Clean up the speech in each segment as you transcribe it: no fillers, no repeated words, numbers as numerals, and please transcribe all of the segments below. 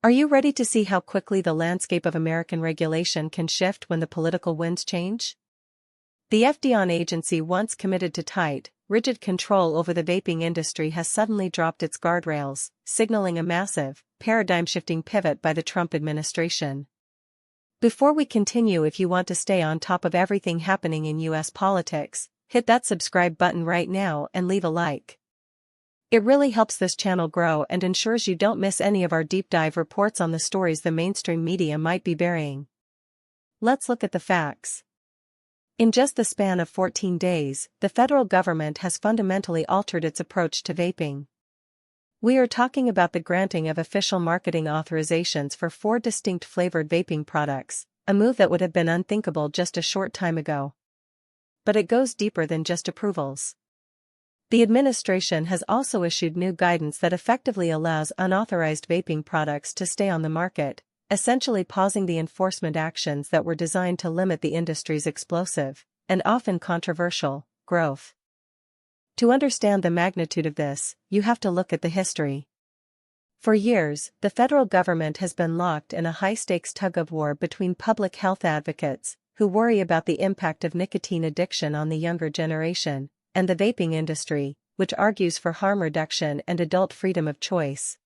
Are you ready to see how quickly the landscape of American regulation can shift when the political winds change? The FDA agency, once committed to tight, rigid control over the vaping industry, has suddenly dropped its guardrails, signaling a massive, paradigm-shifting pivot by the Trump administration. Before we continue, if you want to stay on top of everything happening in U.S. politics, hit that subscribe button right now and leave a like. It really helps this channel grow and ensures you don't miss any of our deep dive reports on the stories the mainstream media might be burying. Let's look at the facts. In just the span of 14 days, the federal government has fundamentally altered its approach to vaping. We are talking about the granting of official marketing authorizations for 4 distinct flavored vaping products, a move that would have been unthinkable just a short time ago. But it goes deeper than just approvals. The administration has also issued new guidance that effectively allows unauthorized vaping products to stay on the market, essentially pausing the enforcement actions that were designed to limit the industry's explosive, and often controversial, growth. To understand the magnitude of this, you have to look at the history. For years, the federal government has been locked in a high-stakes tug-of-war between public health advocates, who worry about the impact of nicotine addiction on the younger generation, and the vaping industry, which argues for harm reduction and adult freedom of choice.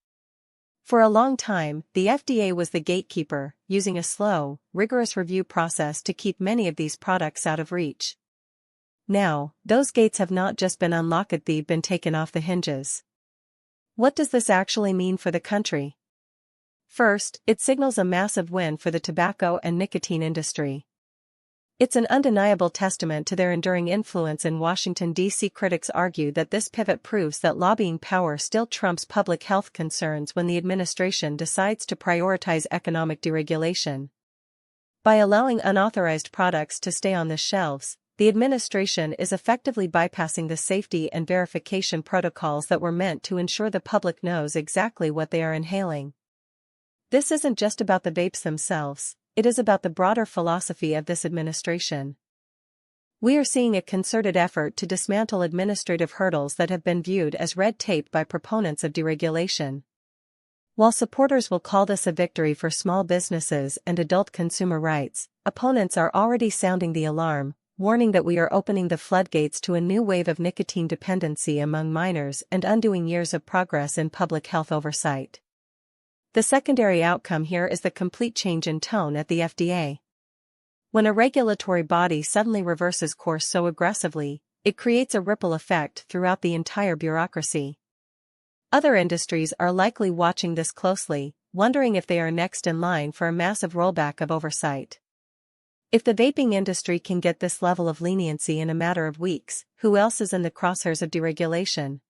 For a long time, the FDA was the gatekeeper, using a slow, rigorous review process to keep many of these products out of reach. Now, those gates have not just been unlocked, they've been taken off the hinges. What does this actually mean for the country? First, it signals a massive win for the tobacco and nicotine industry. It's an undeniable testament to their enduring influence in Washington, D.C. Critics argue that this pivot proves that lobbying power still trumps public health concerns when the administration decides to prioritize economic deregulation. By allowing unauthorized products to stay on the shelves, the administration is effectively bypassing the safety and verification protocols that were meant to ensure the public knows exactly what they are inhaling. This isn't just about the vapes themselves. It is about the broader philosophy of this administration. We are seeing a concerted effort to dismantle administrative hurdles that have been viewed as red tape by proponents of deregulation. While supporters will call this a victory for small businesses and adult consumer rights, opponents are already sounding the alarm, warning that we are opening the floodgates to a new wave of nicotine dependency among minors and undoing years of progress in public health oversight. The secondary outcome here is the complete change in tone at the FDA. When a regulatory body suddenly reverses course so aggressively, it creates a ripple effect throughout the entire bureaucracy. Other industries are likely watching this closely, wondering if they are next in line for a massive rollback of oversight. If the vaping industry can get this level of leniency in a matter of weeks, who else is in the crosshairs of deregulation?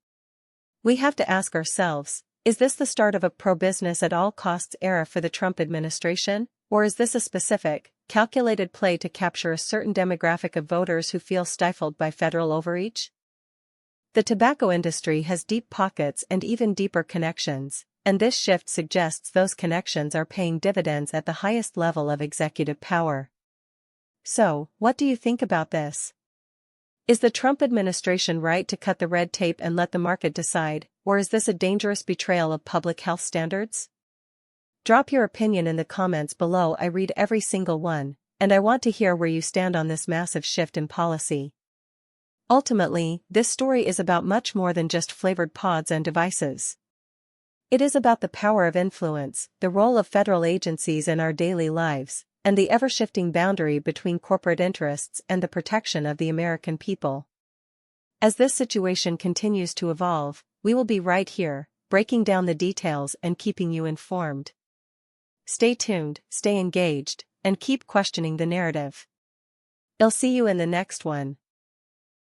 We have to ask ourselves, is this the start of a pro-business at all costs era for the Trump administration, or is this a specific, calculated play to capture a certain demographic of voters who feel stifled by federal overreach? The tobacco industry has deep pockets and even deeper connections, and this shift suggests those connections are paying dividends at the highest level of executive power. So, what do you think about this? Is the Trump administration right to cut the red tape and let the market decide, or is this a dangerous betrayal of public health standards? Drop your opinion in the comments below. I read every single one, and I want to hear where you stand on this massive shift in policy. Ultimately, this story is about much more than just flavored pods and devices. It is about the power of influence, the role of federal agencies in our daily lives, and the ever-shifting boundary between corporate interests and the protection of the American people. As this situation continues to evolve, we will be right here, breaking down the details and keeping you informed. Stay tuned, stay engaged, and keep questioning the narrative. I'll see you in the next one.